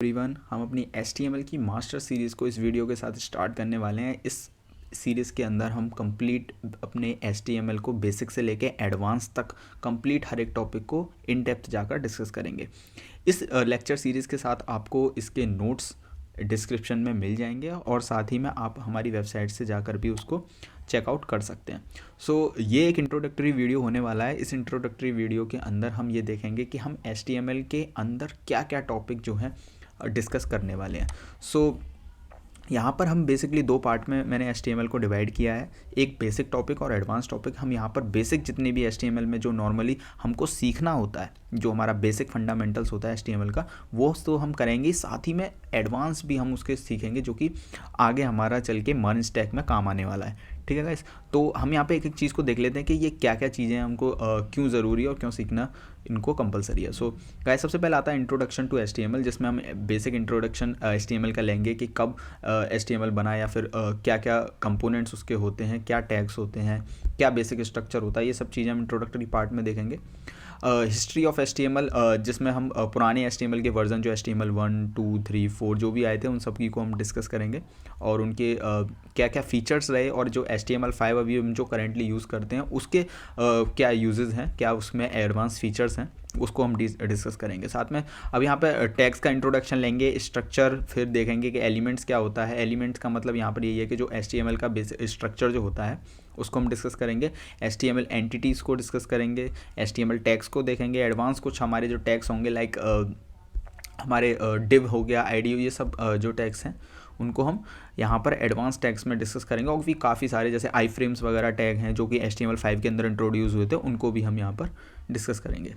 Everyone, हम अपनी HTML की मास्टर सीरीज़ को इस वीडियो के साथ स्टार्ट करने वाले हैं। इस सीरीज़ के अंदर हम कंप्लीट अपने HTML को बेसिक से लेके एडवांस तक कंप्लीट हर एक टॉपिक को इन डेप्थ जाकर डिस्कस करेंगे। इस लेक्चर सीरीज़ के साथ आपको इसके नोट्स डिस्क्रिप्शन में मिल जाएंगे और साथ ही में आप हमारी वेबसाइट से जाकर भी उसको चेकआउट कर सकते हैं। ये एक इंट्रोडक्टरी वीडियो होने वाला है। इस इंट्रोडक्टरी वीडियो के अंदर हम ये देखेंगे कि हम HTML के अंदर क्या क्या टॉपिक जो हैं डिस्कस करने वाले हैं। यहाँ पर हम बेसिकली दो पार्ट में मैंने HTML को डिवाइड किया है, एक बेसिक टॉपिक और एडवांस टॉपिक। हम यहाँ पर बेसिक जितने भी HTML में जो नॉर्मली हमको सीखना होता है, जो हमारा बेसिक फंडामेंटल्स होता है HTML का, वो तो हम करेंगे, साथ ही में एडवांस भी हम उसके सीखेंगे जो कि आगे हमारा चल के मर्ज स्टैक में काम आने वाला है। ठीक है गाइस, तो हम यहाँ पे एक एक चीज़ को देख लेते हैं कि ये क्या क्या चीज़ें हमको क्यों ज़रूरी है और क्यों सीखना इनको कंपलसरी है। गाइस, सबसे पहले आता है इंट्रोडक्शन टू HTML, जिसमें हम बेसिक इंट्रोडक्शन HTML का लेंगे कि कब HTML बना या फिर क्या क्या कंपोनेंट्स उसके होते हैं, क्या टैग्स होते हैं, क्या बेसिक स्ट्रक्चर होता है, ये सब चीज़ें हम इंट्रोडक्टरी पार्ट में देखेंगे। हिस्ट्री ऑफ HTML, जिसमें हम पुराने HTML के वर्जन जो HTML 1, 2, 3, 4 जो भी आए थे उन सब की को हम डिस्कस करेंगे और उनके क्या क्या फीचर्स रहे और जो HTML5 अभी हम जो करेंटली यूज़ करते हैं उसके क्या यूजेस हैं, क्या उसमें एडवांस फीचर्स हैं, उसको हम डिस्कस करेंगे। साथ में अब यहाँ पे टैग्स का इंट्रोडक्शन लेंगे, स्ट्रक्चर, फिर देखेंगे कि एलिमेंट्स क्या होता है। एलिमेंट्स का मतलब यहाँ पर यही है कि जो HTML का बेसिक स्ट्रक्चर जो होता है उसको हम डिस्कस करेंगे। HTML एंटिटीज़ को डिस्कस करेंगे, HTML टैग्स को देखेंगे, एडवांस कुछ हमारे जो टैग्स होंगे लाइक हमारे डिव हो गया, ID, ये सब जो टैग्स हैं उनको हम यहाँ पर एडवांस टैग्स में डिस्कस करेंगे। और भी काफ़ी सारे जैसे आई फ्रेम्स वगैरह टैग हैं जो कि HTML5 के अंदर इंट्रोड्यूस हुए थे, उनको भी हम यहाँ पर डिस्कस करेंगे।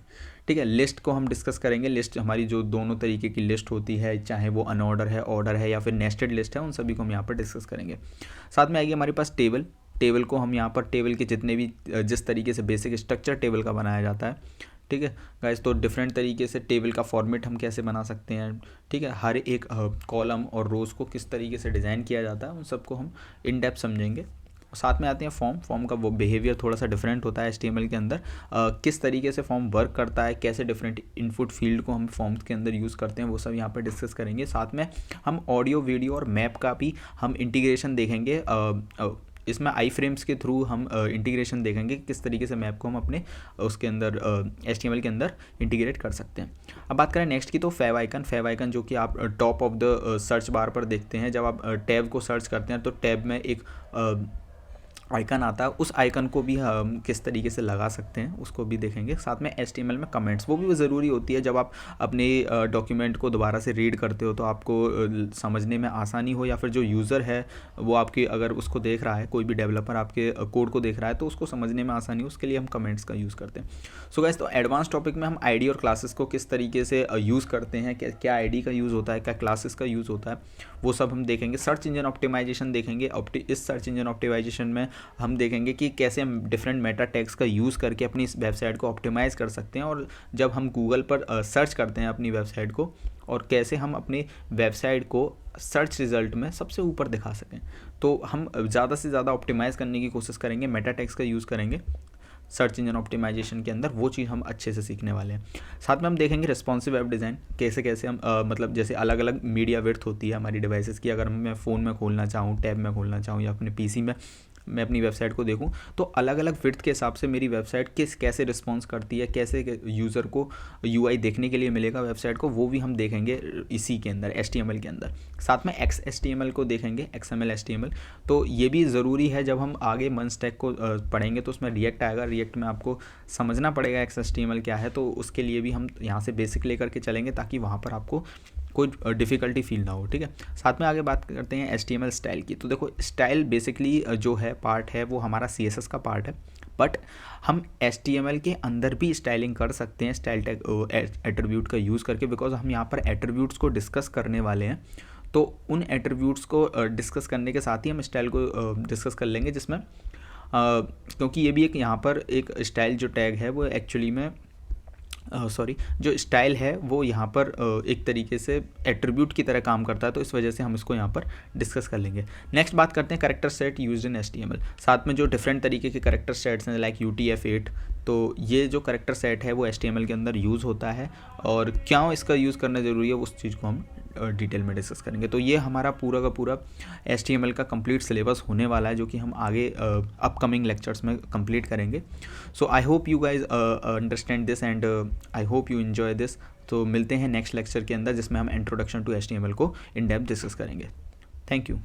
ठीक है, लिस्ट को हम डिस्कस करेंगे। लिस्ट हमारी जो दोनों तरीके की लिस्ट होती है, चाहे वो अनऑर्डर है, ऑर्डर है या फिर नेस्टेड लिस्ट है, उन सभी को हम यहाँ पर डिस्कस करेंगे। साथ में आएगी हमारे पास टेबल को हम यहाँ पर टेबल के जितने भी जिस तरीके से बेसिक स्ट्रक्चर टेबल का बनाया जाता है, ठीक है गाइस, तो डिफरेंट तरीके से टेबल का फॉर्मेट हम कैसे बना सकते हैं, ठीक है, हर एक कॉलम और रोज़ को किस तरीके से डिज़ाइन किया जाता है, उन सबको हम इन डेप्थ समझेंगे। साथ में आते हैं फॉर्म का वो बिहेवियर थोड़ा सा डिफरेंट होता है HTML के अंदर, किस तरीके से फॉर्म वर्क करता है, कैसे डिफरेंट इनपुट फील्ड को हम फॉर्म्स के अंदर यूज़ करते हैं, वो सब यहाँ पर डिस्कस करेंगे। साथ में हम ऑडियो, वीडियो और मैप का भी हम इंटीग्रेशन देखेंगे। इसमें आई फ्रेम्स के थ्रू हम इंटीग्रेशन देखेंगे किस तरीके से मैप को हम अपने उसके अंदर HTML के अंदर इंटीग्रेट कर सकते हैं। अब बात करें नेक्स्ट की, तो फेव आइकन जो कि आप top of the search bar पर देखते हैं। जब आप टैब को सर्च करते हैं तो टैब में एक आइकन आता है, उस आइकन को भी हम किस तरीके से लगा सकते हैं उसको भी देखेंगे। साथ में HTML में कमेंट्स, वो भी ज़रूरी होती है। जब आप अपने डॉक्यूमेंट को दोबारा से रीड करते हो तो आपको समझने में आसानी हो, या फिर जो यूज़र है वो आपकी अगर उसको देख रहा है, कोई भी डेवलपर आपके कोड को देख रहा है तो उसको समझने में आसानी हो, उसके लिए हम कमेंट्स का यूज़ करते हैं। गाइस, तो एडवांस टॉपिक में हम ID और क्लासेस को किस तरीके से यूज़ करते हैं, क्या ID का यूज़ होता है, क्या क्लासेस का यूज़ होता है, वो सब हम देखेंगे। सर्च इंजन ऑप्टिमाइजेशन देखेंगे। इस सर्च इंजन ऑप्टिमाइजेशन में हम देखेंगे कि कैसे हम डिफरेंट मेटा टैग्स का यूज़ करके अपनी इस वेबसाइट को ऑप्टिमाइज़ कर सकते हैं, और जब हम गूगल पर सर्च करते हैं अपनी वेबसाइट को, और कैसे हम अपनी वेबसाइट को सर्च रिज़ल्ट में सबसे ऊपर दिखा सकें। तो हम ज़्यादा से ज़्यादा ऑप्टिमाइज़ करने की कोशिश करेंगे, मेटा टैग्स का यूज़ करेंगे सर्च इंजन ऑप्टिमाइजेशन के अंदर, वो चीज़ हम अच्छे से सीखने वाले हैं। साथ में हम देखेंगे रिस्पॉन्सिव वेब डिज़ाइन, कैसे हम मतलब जैसे अलग अलग मीडिया विड्थ होती है हमारी डिवाइसेस की। अगर मैं फ़ोन में खोलना चाहूँ, टैब में खोलना चाहूँ, या अपने PC में मैं अपनी वेबसाइट को देखूं, तो अलग अलग विड्थ के हिसाब से मेरी वेबसाइट कैसे रिस्पॉन्स करती है, कैसे यूज़र को UI देखने के लिए मिलेगा वेबसाइट को, वो भी हम देखेंगे इसी के अंदर HTML के अंदर। साथ में XHTML को देखेंगे, XML HTML। तो ये भी ज़रूरी है, जब हम आगे मर्ज स्टैक को पढ़ेंगे तो उसमें रिएक्ट आएगा, रिएक्ट में आपको समझना पड़ेगा XHTML क्या है, तो उसके लिए भी हम यहाँ से बेसिक लेकर के चलेंगे ताकि वहाँ पर आपको कोई डिफ़िकल्टी फील ना हो। ठीक है, साथ में आगे बात करते हैं HTML स्टाइल की। तो देखो, स्टाइल बेसिकली जो है पार्ट है वो हमारा CSS का पार्ट है, बट हम HTML के अंदर भी स्टाइलिंग कर सकते हैं स्टाइल टैग एट्रीब्यूट का यूज़ करके, बिकॉज हम यहाँ पर एट्रीब्यूट्स को डिस्कस करने वाले हैं। तो उन एट्रीब्यूट्स को डिस्कस करने के साथ ही हम स्टाइल को डिस्कस कर लेंगे, जिसमें क्योंकि ये भी एक यहाँ पर एक स्टाइल जो टैग है वो एक्चुअली में जो स्टाइल है वो यहाँ पर एक तरीके से एट्रीब्यूट की तरह काम करता है, तो इस वजह से हम इसको यहाँ पर डिस्कस कर लेंगे। नेक्स्ट बात करते हैं character set used in HTML। साथ में जो डिफरेंट तरीके के करेक्टर सेट्स हैं लाइक UTF-8, तो ये जो करेक्टर सेट है वो HTML के अंदर यूज़ होता है, और क्यों इसका यूज़ करना ज़रूरी है उस चीज़ को हम डिटेल में डिस्कस करेंगे। तो ये हमारा पूरा का पूरा HTML का कंप्लीट सिलेबस होने वाला है, जो कि हम आगे अपकमिंग लेक्चर्स में कंप्लीट करेंगे। So I hope you guys understand this and I hope you enjoy this. तो मिलते हैं नेक्स्ट लेक्चर के अंदर, जिसमें हम इंट्रोडक्शन टू HTML को इन डेप्थ डिस्कस करेंगे। Thank you.